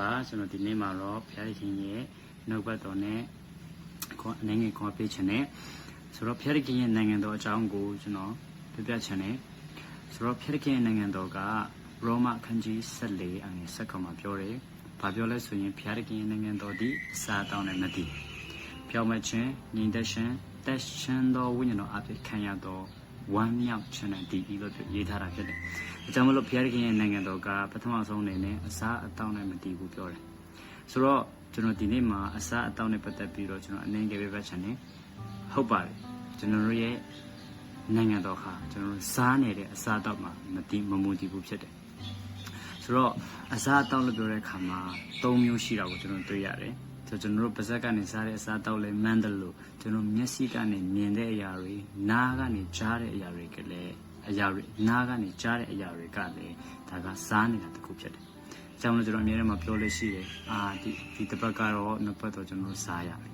ပါကျွန်တော်ဒီနေ့မှာတော့ဖျားခင်ရဲ့နှုတ်ပတ်တော်နဲ့နိုင်ငံခေါ်ပေးခြင်းနဲ့ဆိုတော့ဖျားခင်ရဲ့နိုင်ငံတော်အကြောင်းကိုကျွန်တော်ပြပြခြင်းနဲ့ဆိုတော့ဖျားခင်ရဲ့နိုင်ငံတော်ကရောမအခန်းကြီး14အငယ်10မှာပြောတယ်။ဘာပြောလဲဆိုရင်ဖျားခင်ရဲ့နိုင်ငံတော်ဒီအစားတောင်းနဲ့မတည်ပြောင်းမခြင်းညီသက်ခြင်းတက်ရှင်တော်ဝိညာဉ်တော်အဖြစ်ခံရတော့ဝမ်းမြောက်ခြင်းနဲ့တည်ပြီးလို့ရေးထားတာဖြစ်တယ်။အကြောင်းမလို့ဖျားခင်ရဲ့နိုင်ငံတော်ကပထမဆုံးအနေနဲ့အစားအတောင်းနဲ့မတည်ဘူးပြောတယ်။ဆိုတော့ကျွန်တော်ဒီနေ့မှာအစားအတောင်းနဲ့ပတ်သက်ပြီးတော့ကျွန်တော်အနေငယ်ပဲချင်တယ်။ဟုတ်ပါတယ်ကျွန်တော်ရဲ့နိုင်ငံတော်ဟာကျွန်တော်စားနေတဲ့အစားအသောက်မှာမမူတည်ဘူးဖြစ်တယ်။ဆိုတော့အစားအသောက်လို့ပြောတဲ့အခါမှာ၃မျိုးရှိတာကိုကျွန်တော်တွေ့ရတယ်။ဆိုတော့ကျွန်တော်တို့ပါဇက်ကနေစားတဲ့အစားအသောက်လည်းမှန်းတယ်လို့ကျွန်တော်မျက်စိကနေမြင်တဲ့အရာတွေနားကနေကြားတဲ့အရာတွေကလည်းနားကနေကြားတဲ့အရာတွေကလည်းဒါကစားနေတာတစ်ခုဖြစ်တယ်။အကြောင်းလို့ကျွန်တော်အများနဲ့မှပြောလို့ရှိတယ်။ဒီတစ်ပတ်ကတော့နှစ်ပတ်တော့ကျွန်တော်စားရမယ်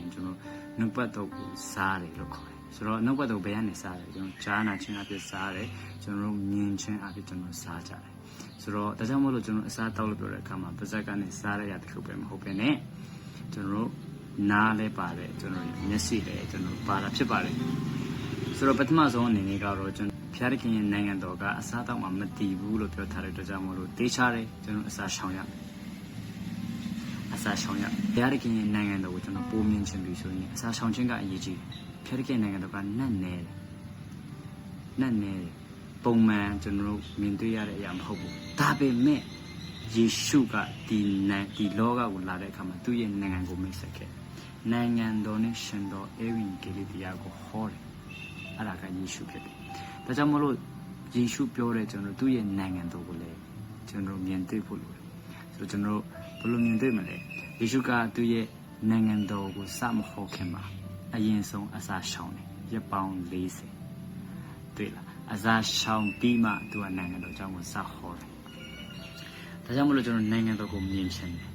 ။ကျွန်တော်နှစ်ပတ်တော့စားတယ်လို့ခေါ်တယ်။ဆိုတော့နှစ်ပတ်တော့ဘယ်ကနေစားတယ်ကျွန်တော်ကြားနာခြင်းအဖြစ်စားတယ်ကျွန်တော်မြင်ခြင်းအဖြစ်ကျွန်တော်စားကြတယ်။ဆိုတော့ဒါကြောင့်မို့လို့ကျွန်တော်အစားတောက်လို့ပြောတဲ့အခါမှာပါဇက်ကနေစားရတဲ့တစ်ခုပဲမဟုတ်ပဲနဲ့ကျွန်တော်နားလဲပါတယ်ကျွန်တော်မျက်စိလည်းကျွန်တော်ပါတာဖြစ်ပါတယ်ဆိုတော့ပထမဆုံးအနေနဲ့ကတော့ကျွန်တော်ဖျားခင်ရဲ့နိုင်ငံတော်ကအစားတောက်မှမတည်ဘူးလို့ပြောထားတဲ့အတွက်ကြောင့်မို့လို့တေးချတယ်ကျွန်တော်အစားရှောင်ရဖျားခင်ရဲ့နိုင်ငံတော်ကိုကျွန်တော်ပိုးမြင်ခြင်းပြီးဆိုရင်အစားရှောင်ခြင်းကအရေးကြီးဖျားခင်နိုင်ငံတော်ကနတ်နေတယ်ပုံမှန်ကျွန်တော်မြင်တွေ့ရတဲ့အရာမဟုတ်ဘူးဒါပေမဲ့ယေရှုကဒီလောကကိုလာတဲ့အခါမှာသူ့ရဲ့နိုင်ငံကိုမိတ်ဆက်ခဲ့နိုင်ငံတော်နဲ့ရှင်တော်ဧဝံဂေလိတရားကိုဟောတယ်အဲ့ဒါကယေရှုဖြစ်တယ်ဒါကြောင့်မလို့ယေရှုပြောတဲ့ကျွန်တော်သူ့ရဲ့နိုင်ငံတော်ကိုလည်းကျွန်တော်မြင်တွေ့ဖို့လိုတယ်ဆိုတော့ကျွန်တော်ဘယ်လိုမြင်တွေ့မလဲယေရှုကသူ့ရဲ့နိုင်ငံတော်ကိုစမဟောခင်မှာအရင်ဆုံးအစာရှောင်တယ်ရက်ပေါင်း40တွေ့လားအစာရှောင်ပြီးမှသူကနိုင်ငံတော်အကြောင်းကိုစဟောတယ်ဒါကြောင့်မလို့ကျွန်တော်နိုင်ငံတော်ကိုမြင်ချင်တယ်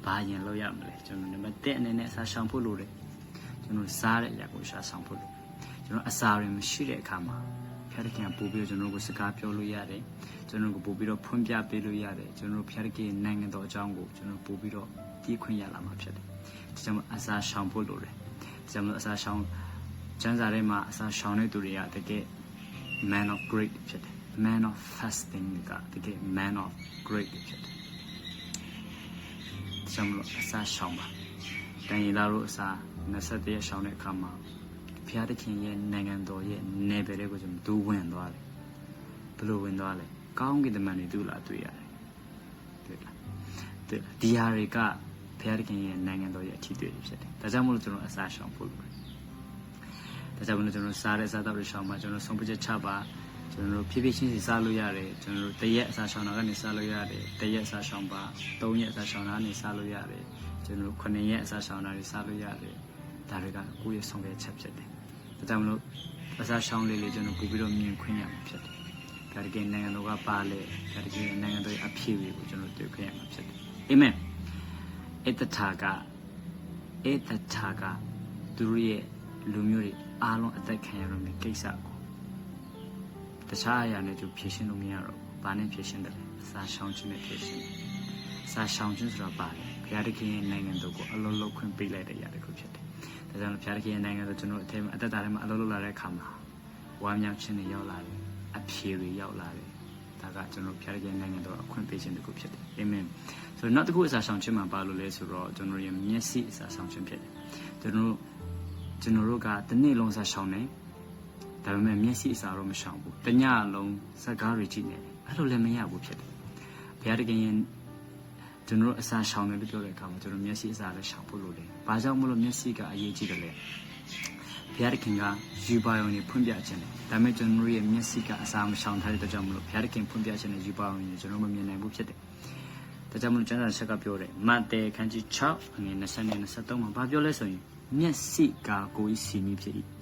ဘာရင်လို့ရမလဲကျွန်တော်နံပါတ်1အနေနဲ့အစာရှောင်ဖို့လိုတယ်ကျွန်တော်စားတဲ့အရာကိုရှာဆောင်ဖို့လိုကျွန်တော်အစာတွေမရှိတဲ့အခါမှာဖျားခင်ပို့ပြီးကျွန်တော်ကိုစကားပြောလို့ရတယ်ကျွန်တော်ကိုပို့ပြီးတော့ဖွင့်ပြပေးလို့ရတယ်ကျွန်တော်ဖျားခင်နိုင်ငံတော်အကြောင်းကိုကျွန်တော်ပို့ပြီးတော့တီးခွင့်ရလာမှာဖြစ်တယ်ဒါကြောင့်အစာရှောင်ဖို့လိုတယ်ဒါကြောင့်အစာရှောင်ကျမ်းစာထဲမှာအစာရှောင်တဲ့သူတွေကတကယ် man of great ဖြစ်တယ်man of fasting ကတကယ် man of great ဖြစ်တယ်ကျွန်တော်အစားရှောင်ပါတန်ရီလာတို့အစား21ရက်ရှောင်တဲ့အခါမှာဘုရားသခင်ရဲ့နိုင်ငံတော်ရဲ့နယ်ပယ်တွေကိုကျွန်တော်ဝင်သွားတယ်ဘယ်လိုဝင်သွားလဲကောင်းကင်တမန်တွေသူ့လာတွေ့ရတယ်တွေ့လားဒီဟာတွေကဘုရားသခင်ရဲ့နိုင်ငံတော်ရဲ့အထီးတွေဖြစ်တယ်ဒါကြောင့်မို့လို့ကျွန်တော်အစားရှောင်ဖို့လိုတယ်ဒါကြောင့်မို့လို့ကျွန်တော်စားတဲ့စားတော့ရှောင်ပါကျွန်တော်ဆုံးဖြတ်ချက်ချပါကျွန်တော်ဖြည်းဖြည်းချင်းစီစားလို့ရတယ်ကျွန်တော်တရက်အစားရှောင်တာကနေစားလို့ရတယ်တရက်အစားရှောင်ပါ3ရက်အစားရှောင်တာကနေစားလို့ရတယ်ကျွန်တော်9ရက်အစားရှောင်တာတွေစားလို့ရတယ်ဒါတွေကကိုယ့်ရဲ့ဆုံးဖြတ်ချက်ဖြစ်တယ်ဒါကြောင့်မလို့အစားရှောင်လေးကျွန်တော်ပို့ပြီးတော့မြင်ခွင့်ရမှာဖြစ်တယ်ဒါတကယ်နိုင်ငံတော်ကပါလေဒါတကယ်နိုင်ငံတော်ရဲ့အဖြစ်ကိုကျွန်တော်တွေ့ခွင့်ရမှာဖြစ်တယ်အာမင်ဧတထာကသူရဲ့လူမျိုးတွေအားလုံးအသက်ခံရတဲ့ကိစ္စကိုတခြားအရာနဲ့သူဖြည့်ရှင်းလို့မရတော့ဘူး။ဘာနဲ့ဖြည့်ရှင်းတယ်လဲ။အစာရှောင်ခြင်းနဲ့ဖြည့်ရှင်းတယ်။အစာရှောင်ခြင်းဆိုတာပါတယ်။ဘုရားသခင်ရဲ့နိုင်ငံတော်ကိုအလုံးလုံးခွင့်ပေးလိုက်တဲ့အရာတစ်ခုဖြစ်တယ်။ဒါကြောင့်ဘုရားသခင်ရဲ့နိုင်ငံတော်ကျွန်တော်အထက်မှာအသက်တာထဲမှာအလုံးလုံးလာတဲ့အခါမှာဝမ်းမြောက်ခြင်းတွေရောက်လာတယ်။အဖြေတွေရောက်လာတယ်။ဒါကကျွန်တော်ဘုရားသခင်နိုင်ငံတော်အခွင့်ပေးခြင်းတစ်ခုဖြစ်တယ်။အာမင်။ဆိုတော့နောက်တစ်ခုအစာရှောင်ခြင်းမှာပါလို့လဲဆိုတော့ကျွန်တော်ရဲ့မျက်စိအစာရှောင်ခြင်းဖြစ်တယ်။ကျွန်တော်တို့ကတစ်နေ့လုံးအစာရှောင်နေဒါပေမဲ့မျက်စိအစာတော့မရှောင်ဘူးတညလုံးစကားတွေကြည့်နေတယ်အဲ့လိုလည်းမရဘူးဖြစ်တယ်ဘုရားတခင်ရင်ကျွန်တော်အစာရှောင်တယ်လို့ပြောတဲ့အခါမှာကျွန်တော်မျက်စိအစာလည်းရှောင်ဖို့လိုတယ်ဘာကြောင့်မလို့မျက်စိကအရေးကြီးတယ်လဲဘုရားတခင်ကယူပါယုံနေဖွင့်ပြခြင်းတယ်ဒါပေမဲ့ကျွန်တော်ရဲ့မျက်စိကအစာမရှောင်ထားတဲ့အတွက်ကြောင့်မလို့ဘုရားတခင်ဖွင့်ပြခြင်းနဲ့ယူပါယုံနေကျွန်တော်မမြင်နိုင်ဘူးဖြစ်တယ်ဒါကြောင့်မလို့ကျမ်းစာဆက်ကပြောတယ်မဿဲခန်းကြီး6အငယ်20နဲ့23မှာဘာပြောလဲဆိုရင်မျက်စိကကိုယ်စီမီဖြစ်၏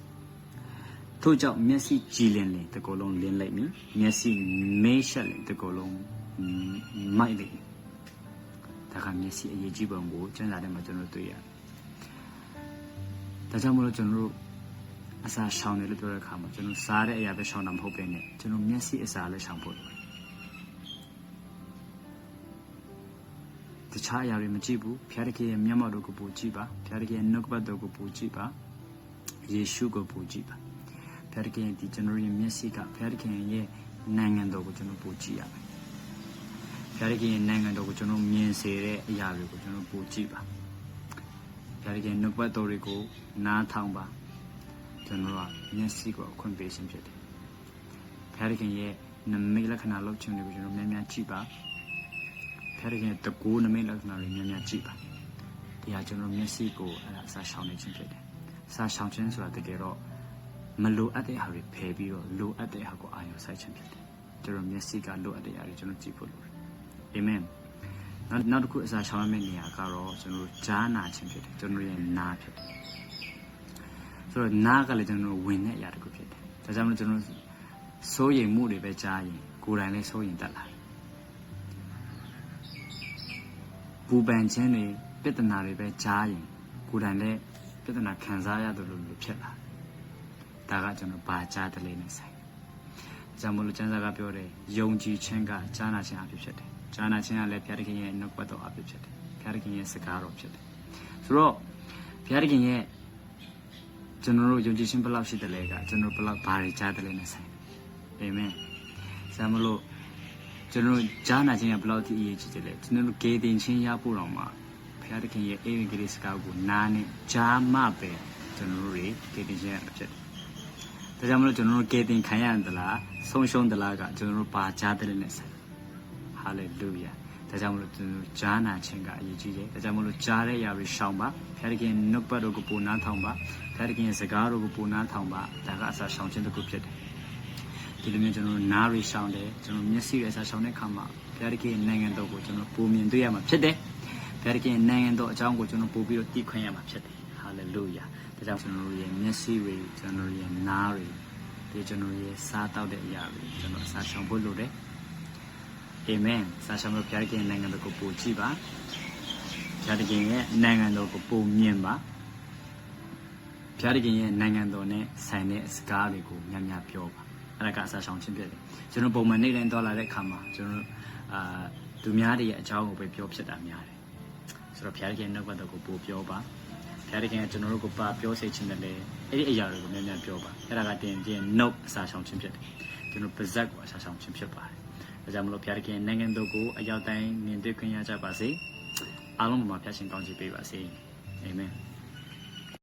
ထို့ကြောင့်မျက်စိကြည်လင်တကောလုံးလင်းလိုက်မည်မျက်စိမေးရှက်တကောလုံးမိုက်လိုက်ဒါကမျက်စိအရေးကြီးပုံကိုကျမ်းစာထဲမှာကျွန်တော်တွေ့ရတယ်ဒါကြောင့်မလို့ကျွန်တော်တို့အစာရှောင်တယ်လို့ပြောတဲ့အခါမှာကျွန်တော်စားတဲ့အရာပဲရှောင်တာမဟုတ်ပဲနဲ့ကျွန်တော်မျက်စိအစာလည်းရှောင်ဖို့ တခြားအရာတွေမကြည့်ဘူးဖျားတခင်ရဲ့မျက်မှောက်တော်ကိုပို့ကြည့်ပါဖျားတခင်ရဲ့နှုတ်ကပတ်တော်ကိုပို့ကြည့်ပါယေရှုကိုပို့ကြည့်ပါဖျားတခင်ဒီကျွန်တော်ရဲ့မျက်စိကဖျားတခင်ရဲ့နိုင်ငံတော်ကိုကျွန်တော်ပို့ကြည့်ရမယ်ဖျားတခင်ရဲ့နိုင်ငံတော်ကိုကျွန်တော်မြင်စေတဲ့အရာတွေကိုကျွန်တော်ပို့ကြည့်ပါဖျားတခင်နှုတ်ကပတ်တော်တွေကိုနားထောင်ပါကျွန်တော်ကမျက်စိကိုအခွင့်ပေးခြင်းဖြစ်တယ်ဖျားတခင်ရဲ့နမိတ်လက္ခဏာလောက်ခြင်းတွေကိုကျွန်တော်များများကြည့်ပါဖျားတခင်တကူနမိတ်လက္ခဏာတွေများများကြည့်ပါတရားကျွန်တော်မျက်စိကိုအဲ့ဒါအစာရှောင်နေခြင်းဖြစ်တယ်အစာရှောင်ခြင်းဆိုတာတကယ်တော့မလိုအပ်တဲ့ဟာတွေဖယ်ပြီးတော့လိုအပ်တဲ့ဟာကိုအာရုံစိုက်ခြင်းဖြစ်တယ်ကျွန်တော်မျက်စိကလိုအပ်တဲ့ဟာတွေကျွန်တော်ကြည့်ဖို့လိုတယ်အာမင်နောက်တစ်ခုအစာရှောင်ရမယ့်နေရာကတော့ကျွန်တော်ကြားနာခြင်းဖြစ်တယ်ကျွန်တော်ရဲ့နားဖြစ်တယ်ဆိုတော့နားကလည်းကျွန်တော်ဝင်တဲ့အရာတစ်ခုဖြစ်တယ်ဒါကြောင့်မလို့ကျွန်တော်စိုးရိမ်မှုတွေပဲကြားရင်ကိုယ်တိုင်လည်းစိုးရိမ်တတ်လာပူပန်ခြင်းတွေပြဿနာတွေပဲကြားရင်ကိုယ်တိုင်လည်းပြဿနာခံစားရတယ်လို့ဖြစ်လာဒါကကျွန်တော်ဘာကြားတယ်လဲနဲ့ဆိုင်ဒါကြောင့်မလို့ကျမ်းစာကပြောတယ်ယုံကြည်ခြင်းကကြားနာခြင်းအဖြစ်ဖြစ်တယ်ကြားနာခြင်းကလည်းဘုရားသခင်ရဲ့နှုတ်ပတ်တော်အဖြစ်ဖြစ်တယ်ဘုရားသခင်ရဲ့စကားတော်ဖြစ်တယ်ဆိုတော့ဘုရားသခင်ရဲ့ကျွန်တော်တို့ယုံကြည်ခြင်းဘယ်လောက်ရှိတယ်လဲကကျွန်တော်ဘယ်လောက်ဘာတွေကြားတယ်လဲနဲ့ဆိုင်အာမင်ဆာမလို့ကျွန်တော်ကြားနာခြင်းကဘယ်လောက်ထိအရေးကြီးတယ်လဲကျွန်တော်တို့ဂေတင်ချင်းရဖို့တော့မှာဘုရားသခင်ရဲ့အေဝံဂေလိစကားကိုနားနဲ့ကြားမှပဲကျွန်တော်တို့ဂေတင်ခြင်းရဖြစ်တယ်ဒါကြောင့်မလို့ကျွန်တော်တို့ဂေတင်ခံရတယ်လားဆုံးရှုံးတယ်လားကကျွန်တော်တို့ဘာကြားတယ်လဲနဲ့ဆိုင်ဟာလေလုယာဒါကြောင့်မလို့ကျွန်တော်ကြားနာခြင်းကအရေးကြီးတယ်ဒါကြောင့်မလို့ကြားတဲ့ຢာတွေရှောင်ပါဘုရားသခင်နှုတ်ပတ်တော်ကိုပူနာထောင်ပါဘုရားသခင်ရဲ့စကားတော်ကိုပူနာထောင်ပါဒါကအစာရှောင်ခြင်းတစ်ခုဖြစ်တယ်ဒီလိုမျိုးကျွန်တော်နားရီရှောင်တယ်ကျွန်တော်မျက်စိရဲ့အစာရှောင်တဲ့ခါမှာဘုရားသခင်နိုင်ငံတော်ကိုကျွန်တော်ပုံမြင်တွေ့ရမှာဖြစ်တယ်ဘုရားသခင်နိုင်ငံတော်အကြောင်းကိုကျွန်တော်ပို့ပြီးတော့သိခွင့်ရမှာဖြစ်တယ်ဟာလေလုယာဒါကြောင့်ကျွန်တော်ရဲ့မျက်စိတွေကျွန်တော်ရဲ့နားတွေဒီကျွန်တော်ရဲ့စားတောက်တဲ့အရာတွေကျွန်တော်အစာရှောင်ဖို့လိုတယ်အာမင်စာရှောင်လို့ဘုရားသခင်နိုင်ငံတော်ကိုပို့ကြည့်ပါဘုရားသခင်ရဲ့နိုင်ငံတော်ကိုပို့မြင်ပါဘုရားသခင်ရဲ့နိုင်ငံတော်နဲ့ဆိုင်တဲ့စကားတွေကိုများများပြောပါအဲ့ဒါကအစာရှောင်ခြင်းဖြစ်တယ်ကျွန်တော်ပုံမှန်နေ့တိုင်းသွားလာတဲ့အခါမှာကျွန်တော်သူများတွေရဲ့အကြောင်းကိုပဲပြောဖြစ်တာများတယ်ဆိုတော့ဘုရားသခင်နှုတ်ကပတ်တော်ကိုပို့ပြောပါဘုရားသခင်ကကျွန်တော်တို့ကိုပါပြောစေခြင်းနဲ့လည်းအဲ့ဒီအရာတွေကိုများများပြောပါအဲ့ဒါကတင်နှုတ်အစာရှောင်ခြင်းဖြစ်တယ်ကျွန်တော်ပါဇက်ကိုအစာရှောင်ခြင်းဖြစ်ပါတယ်ဒါကြောင့်မလို့ဘုရားသခင်နိုင်ငံတော်ကိုအရောက်တိုင်းမြင်တွေ့ခွင့်ရကြပါစေအားလုံးမှာဖျားရှင်ကောင်းချီးပေးပါစေအာမင်